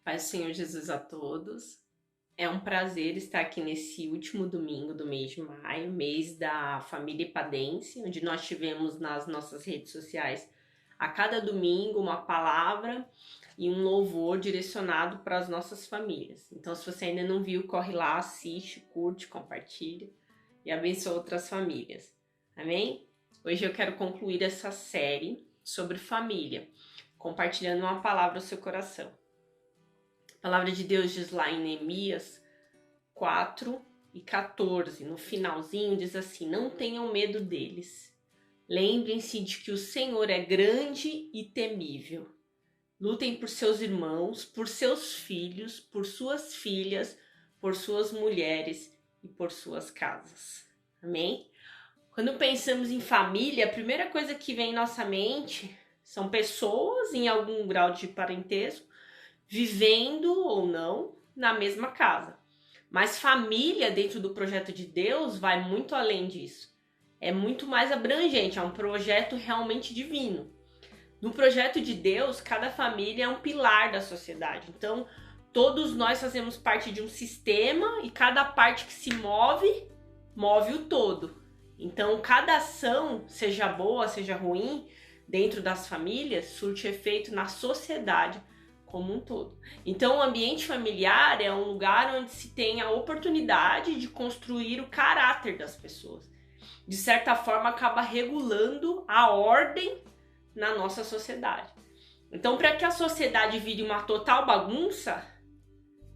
Paz do Senhor Jesus a todos. É um prazer estar aqui nesse último domingo do mês de maio, mês da família ipadense, onde nós tivemos nas nossas redes sociais a cada domingo uma palavra e um louvor direcionado para as nossas famílias. Então, se você ainda não viu, corre lá, assiste, curte, compartilha e abençoa outras famílias. Amém? Hoje eu quero concluir essa série sobre família, compartilhando uma palavra ao seu coração. A palavra de Deus diz lá em Neemias 4:14, no finalzinho diz assim: não tenham medo deles. Lembrem-se de que o Senhor é grande e temível. Lutem por seus irmãos, por seus filhos, por suas filhas, por suas mulheres e por suas casas. Amém? Quando pensamos em família, a primeira coisa que vem em nossa mente são pessoas em algum grau de parentesco, vivendo ou não na mesma casa. Mas família dentro do projeto de Deus vai muito além disso. É muito mais abrangente, é um projeto realmente divino. No projeto de Deus, cada família é um pilar da sociedade. Então, todos nós fazemos parte de um sistema e cada parte que se move, move o todo. Então, cada ação, seja boa, seja ruim, dentro das famílias, surte efeito na sociedade como um todo. Então, o ambiente familiar é um lugar onde se tem a oportunidade de construir o caráter das pessoas. De certa forma, acaba regulando a ordem na nossa sociedade. Então, para que a sociedade vire uma total bagunça,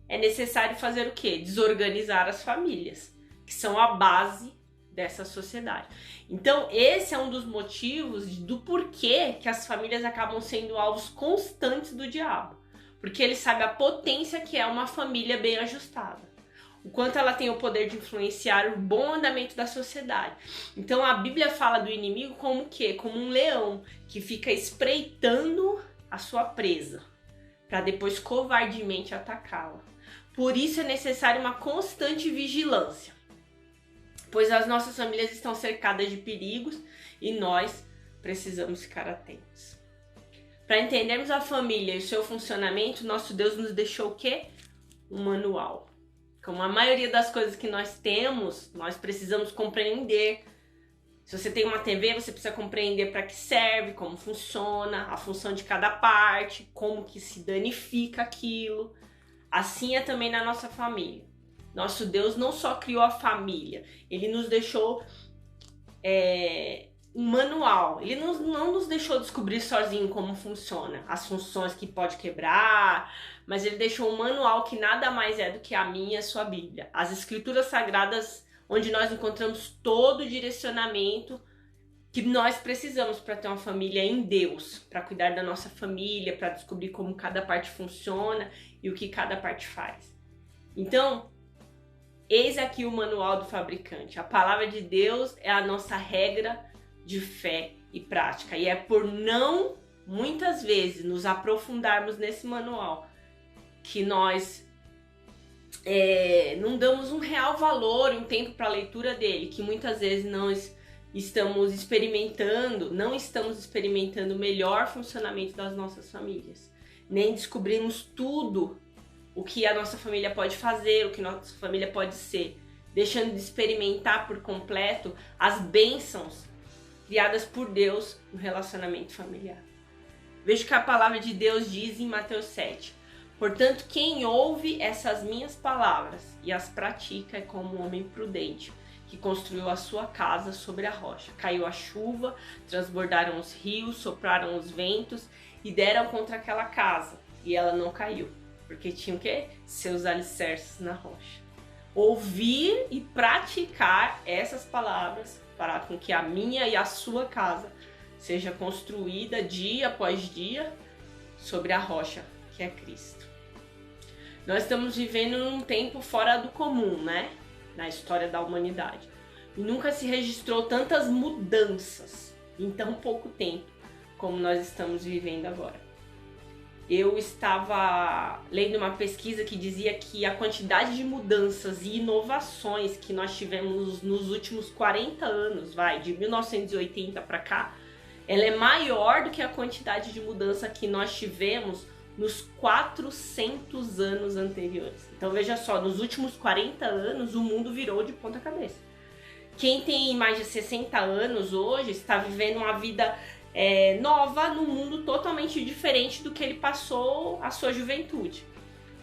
é necessário fazer o quê? Desorganizar as famílias, que são a base dessa sociedade. Então, esse é um dos motivos do porquê que as famílias acabam sendo alvos constantes do diabo. Porque ele sabe a potência que é uma família bem ajustada. O quanto ela tem o poder de influenciar o bom andamento da sociedade. Então a Bíblia fala do inimigo como o quê? Como um leão que fica espreitando a sua presa para depois covardemente atacá-la. Por isso é necessário uma constante vigilância, pois as nossas famílias estão cercadas de perigos e nós precisamos ficar atentos. Para entendermos a família e o seu funcionamento, nosso Deus nos deixou o quê? Um manual. Como a maioria das coisas que nós temos, nós precisamos compreender. Se você tem uma TV, você precisa compreender para que serve, como funciona, a função de cada parte, como que se danifica aquilo. Assim é também na nossa família. Nosso Deus não só criou a família, Ele nos deixou um manual. Ele não nos deixou descobrir sozinho como funciona, as funções que pode quebrar, mas ele deixou um manual que nada mais é do que a minha e a sua Bíblia. As escrituras sagradas, onde nós encontramos todo o direcionamento que nós precisamos para ter uma família em Deus, para cuidar da nossa família, para descobrir como cada parte funciona e o que cada parte faz. Então, eis aqui o manual do fabricante. A palavra de Deus é a nossa regra de fé e prática. E é por não, muitas vezes, nos aprofundarmos nesse manual que nós não damos um real valor, um tempo para a leitura dele, que muitas vezes não estamos experimentando o melhor funcionamento das nossas famílias. Nem descobrimos tudo o que a nossa família pode fazer, o que nossa família pode ser, deixando de experimentar por completo as bênçãos criadas por Deus no relacionamento familiar. Veja que a palavra de Deus diz em Mateus 7. Portanto, quem ouve essas minhas palavras e as pratica é como um homem prudente, que construiu a sua casa sobre a rocha. Caiu a chuva, transbordaram os rios, sopraram os ventos e deram contra aquela casa. E ela não caiu, porque tinha o quê? Seus alicerces na rocha. Ouvir e praticar essas palavras para com que a minha e a sua casa seja construída dia após dia sobre a rocha que é Cristo. Nós estamos vivendo num tempo fora do comum, né? Na história da humanidade. E nunca se registrou tantas mudanças em tão pouco tempo como nós estamos vivendo agora. Eu estava lendo uma pesquisa que dizia que a quantidade de mudanças e inovações que nós tivemos nos últimos 40 anos, de 1980 para cá, ela é maior do que a quantidade de mudança que nós tivemos nos 400 anos anteriores. Então veja só, nos últimos 40 anos o mundo virou de ponta cabeça. Quem tem mais de 60 anos hoje está vivendo uma vida nova num mundo totalmente diferente do que ele passou a sua juventude.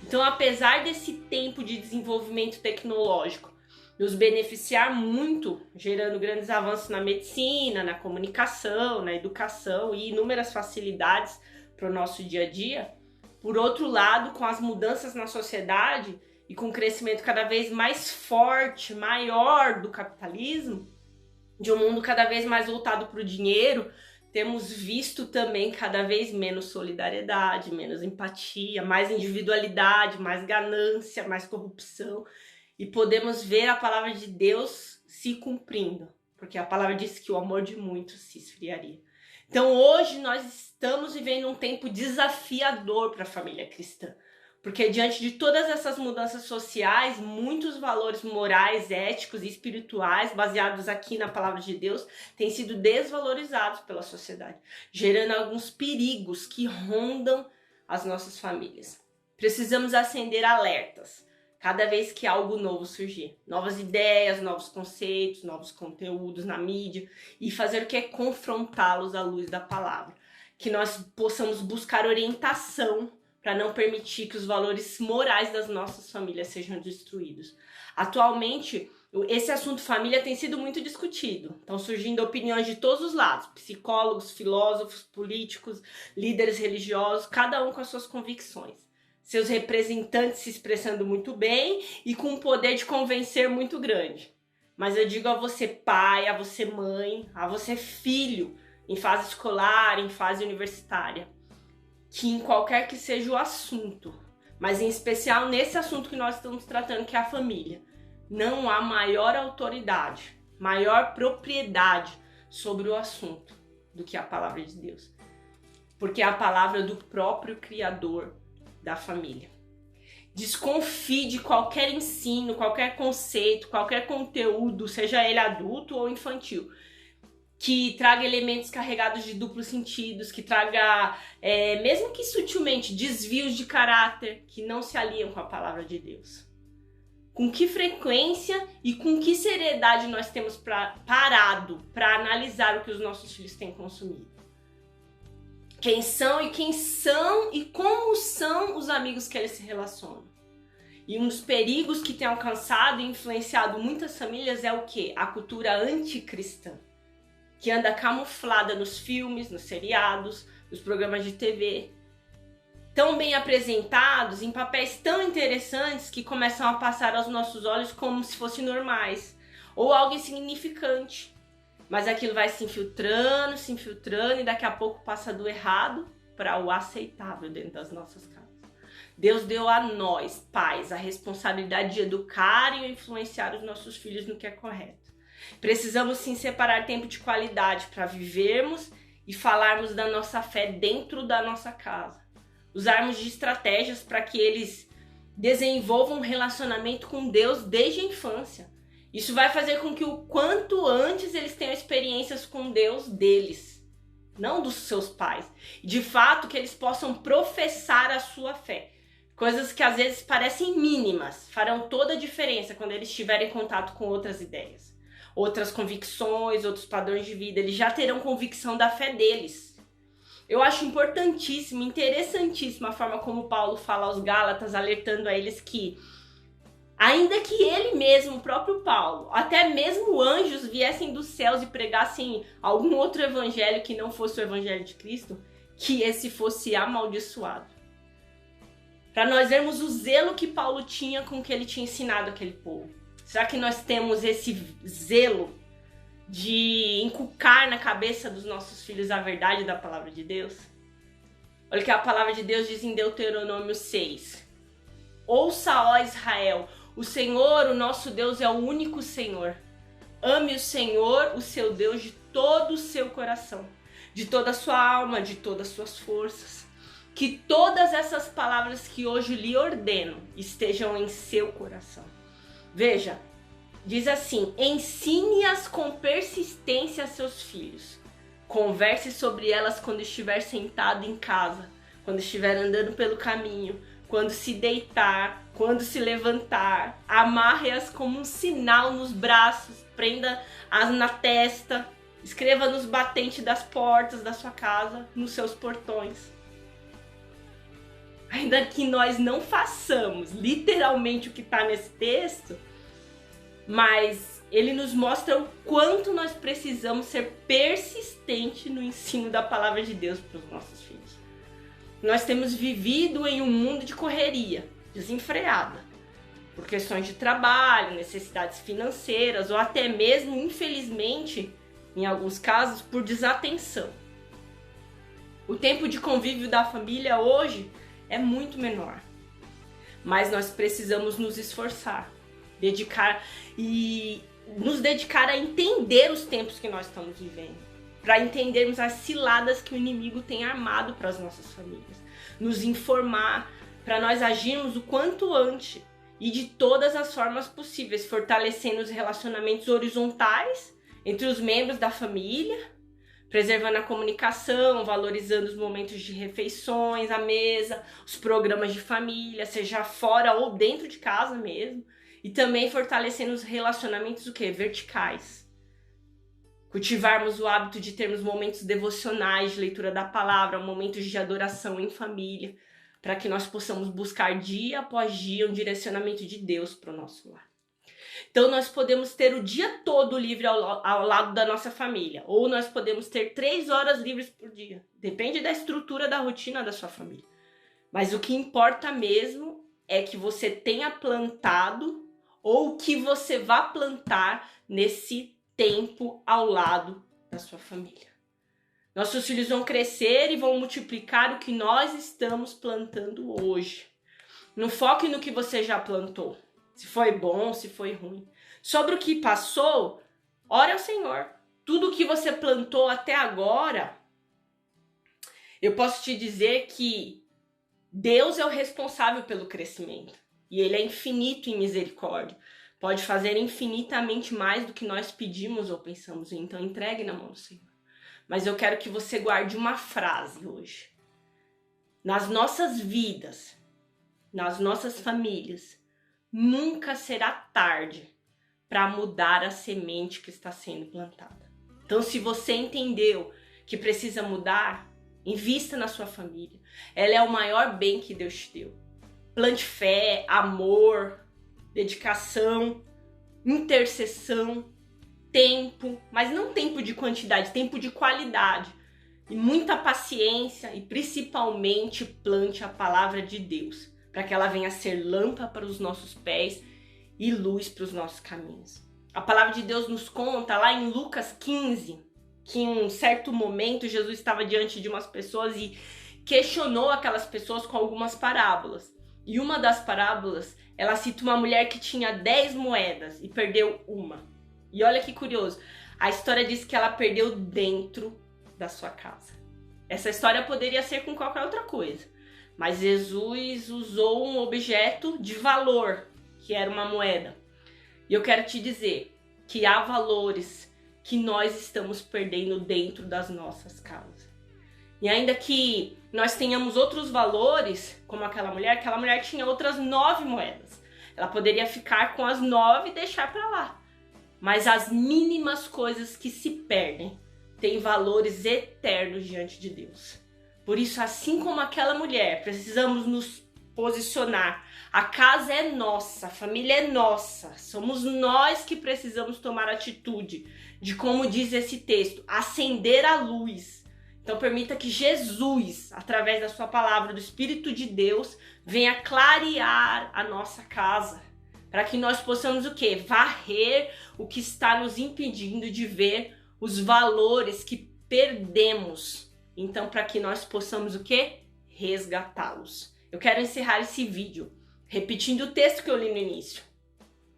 Então, apesar desse tempo de desenvolvimento tecnológico nos beneficiar muito, gerando grandes avanços na medicina, na comunicação, na educação e inúmeras facilidades para o nosso dia a dia, por outro lado, com as mudanças na sociedade e com o crescimento cada vez mais forte, maior do capitalismo, de um mundo cada vez mais voltado para o dinheiro, temos visto também cada vez menos solidariedade, menos empatia, mais individualidade, mais ganância, mais corrupção. E podemos ver a palavra de Deus se cumprindo, porque a palavra diz que o amor de muitos se esfriaria. Então hoje nós estamos vivendo um tempo desafiador para a família cristã, porque diante de todas essas mudanças sociais, muitos valores morais, éticos e espirituais, baseados aqui na palavra de Deus, têm sido desvalorizados pela sociedade, gerando alguns perigos que rondam as nossas famílias. Precisamos acender alertas cada vez que algo novo surgir. Novas ideias, novos conceitos, novos conteúdos na mídia, e fazer o que é confrontá-los à luz da palavra. Que nós possamos buscar orientação para não permitir que os valores morais das nossas famílias sejam destruídos. Atualmente, esse assunto família tem sido muito discutido. Estão surgindo opiniões de todos os lados, psicólogos, filósofos, políticos, líderes religiosos, cada um com as suas convicções. Seus representantes se expressando muito bem e com um poder de convencer muito grande. Mas eu digo a você pai, a você mãe, a você filho, em fase escolar, em fase universitária, que em qualquer que seja o assunto, mas em especial nesse assunto que nós estamos tratando, que é a família, não há maior autoridade, maior propriedade sobre o assunto do que a palavra de Deus. Porque é a palavra do próprio Criador da família. Desconfie de qualquer ensino, qualquer conceito, qualquer conteúdo, seja ele adulto ou infantil, que traga elementos carregados de duplos sentidos, que traga, mesmo que sutilmente, desvios de caráter que não se aliam com a palavra de Deus. Com que frequência e com que seriedade nós temos parado para analisar o que os nossos filhos têm consumido? Quem são e como são os amigos que eles se relacionam? E um dos perigos que tem alcançado e influenciado muitas famílias é o quê? A cultura anticristã, que anda camuflada nos filmes, nos seriados, nos programas de TV, tão bem apresentados, em papéis tão interessantes que começam a passar aos nossos olhos como se fossem normais, ou algo insignificante. Mas aquilo vai se infiltrando, e daqui a pouco passa do errado para o aceitável dentro das nossas casas. Deus deu a nós, pais, a responsabilidade de educar e influenciar os nossos filhos no que é correto. Precisamos sim separar tempo de qualidade para vivermos e falarmos da nossa fé dentro da nossa casa. Usarmos de estratégias para que eles desenvolvam um relacionamento com Deus desde a infância. Isso vai fazer com que o quanto antes eles tenham experiências com Deus deles, não dos seus pais. De fato, que eles possam professar a sua fé. Coisas que às vezes parecem mínimas, farão toda a diferença quando eles tiverem contato com outras ideias, outras convicções, outros padrões de vida. Eles já terão convicção da fé deles. Eu acho importantíssimo, interessantíssimo a forma como Paulo fala aos Gálatas, alertando a eles que, ainda que ele mesmo, o próprio Paulo, até mesmo anjos viessem dos céus e pregassem algum outro evangelho que não fosse o evangelho de Cristo, que esse fosse amaldiçoado. Para nós vermos o zelo que Paulo tinha com o que ele tinha ensinado aquele povo. Será que nós temos esse zelo de inculcar na cabeça dos nossos filhos a verdade da palavra de Deus? Olha o que a palavra de Deus diz em Deuteronômio 6. Ouça, ó Israel, o Senhor, o nosso Deus, é o único Senhor. Ame o Senhor, o seu Deus, de todo o seu coração, de toda a sua alma, de todas as suas forças. Que todas essas palavras que hoje lhe ordeno estejam em seu coração. Veja, diz assim: ensine-as com persistência a seus filhos. Converse sobre elas quando estiver sentado em casa, quando estiver andando pelo caminho, quando se deitar, quando se levantar. Amarre-as como um sinal nos braços, prenda-as na testa, escreva nos batentes das portas da sua casa, nos seus portões. Ainda que nós não façamos literalmente o que está nesse texto, mas ele nos mostra o quanto nós precisamos ser persistentes no ensino da palavra de Deus para os nossos filhos. Nós temos vivido em um mundo de correria, desenfreada, por questões de trabalho, necessidades financeiras ou até mesmo, infelizmente, em alguns casos, por desatenção. O tempo de convívio da família hoje é muito menor, mas nós precisamos nos esforçar, nos dedicar a entender os tempos que nós estamos vivendo, para entendermos as ciladas que o inimigo tem armado para as nossas famílias, nos informar para nós agirmos o quanto antes e de todas as formas possíveis, fortalecendo os relacionamentos horizontais entre os membros da família, preservando a comunicação, valorizando os momentos de refeições à mesa, os programas de família, seja fora ou dentro de casa mesmo, e também fortalecendo os relacionamentos verticais. Cultivarmos o hábito de termos momentos devocionais de leitura da palavra, momentos de adoração em família, para que nós possamos buscar dia após dia um direcionamento de Deus para o nosso lar. Então nós podemos ter o dia todo livre ao lado da nossa família, ou nós podemos ter 3 horas livres por dia. Depende da estrutura da rotina da sua família. Mas o que importa mesmo é que você tenha plantado ou que você vá plantar nesse tempo ao lado da sua família. Nossos filhos vão crescer e vão multiplicar o que nós estamos plantando hoje. Não foque no que você já plantou. Se foi bom, se foi ruim. Sobre o que passou, ore ao Senhor. Tudo o que você plantou até agora, eu posso te dizer que Deus é o responsável pelo crescimento. E Ele é infinito em misericórdia. Pode fazer infinitamente mais do que nós pedimos ou pensamos. Então entregue na mão do Senhor. Mas eu quero que você guarde uma frase hoje. Nas nossas vidas, nas nossas famílias, nunca será tarde para mudar a semente que está sendo plantada. Então, se você entendeu que precisa mudar, invista na sua família. Ela é o maior bem que Deus te deu. Plante fé, amor, dedicação, intercessão, tempo, mas não tempo de quantidade, tempo de qualidade. E muita paciência e principalmente plante a palavra de Deus, para que ela venha a ser lâmpada para os nossos pés e luz para os nossos caminhos. A palavra de Deus nos conta lá em Lucas 15, que em um certo momento Jesus estava diante de umas pessoas e questionou aquelas pessoas com algumas parábolas. E uma das parábolas, ela cita uma mulher que tinha 10 moedas e perdeu uma. E olha que curioso, a história diz que ela perdeu dentro da sua casa. Essa história poderia ser com qualquer outra coisa. Mas Jesus usou um objeto de valor, que era uma moeda. E eu quero te dizer que há valores que nós estamos perdendo dentro das nossas casas. E ainda que nós tenhamos outros valores, como aquela mulher tinha outras 9 moedas. Ela poderia ficar com as 9 e deixar para lá. Mas as mínimas coisas que se perdem têm valores eternos diante de Deus. Por isso, assim como aquela mulher, precisamos nos posicionar. A casa é nossa, a família é nossa. Somos nós que precisamos tomar atitude de, como diz esse texto, acender a luz. Então permita que Jesus, através da sua palavra, do Espírito de Deus, venha clarear a nossa casa. Para que nós possamos o quê? Varrer o que está nos impedindo de ver os valores que perdemos. Então, para que nós possamos o quê? Resgatá-los. Eu quero encerrar esse vídeo repetindo o texto que eu li no início.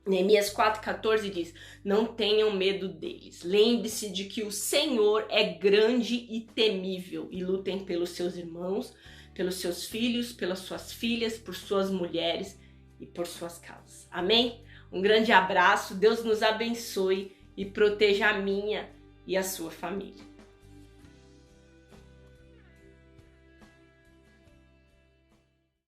Neemias 4,14 diz: não tenham medo deles. Lembre-se de que o Senhor é grande e temível. E lutem pelos seus irmãos, pelos seus filhos, pelas suas filhas, por suas mulheres e por suas casas. Amém? Um grande abraço. Deus nos abençoe e proteja a minha e a sua família.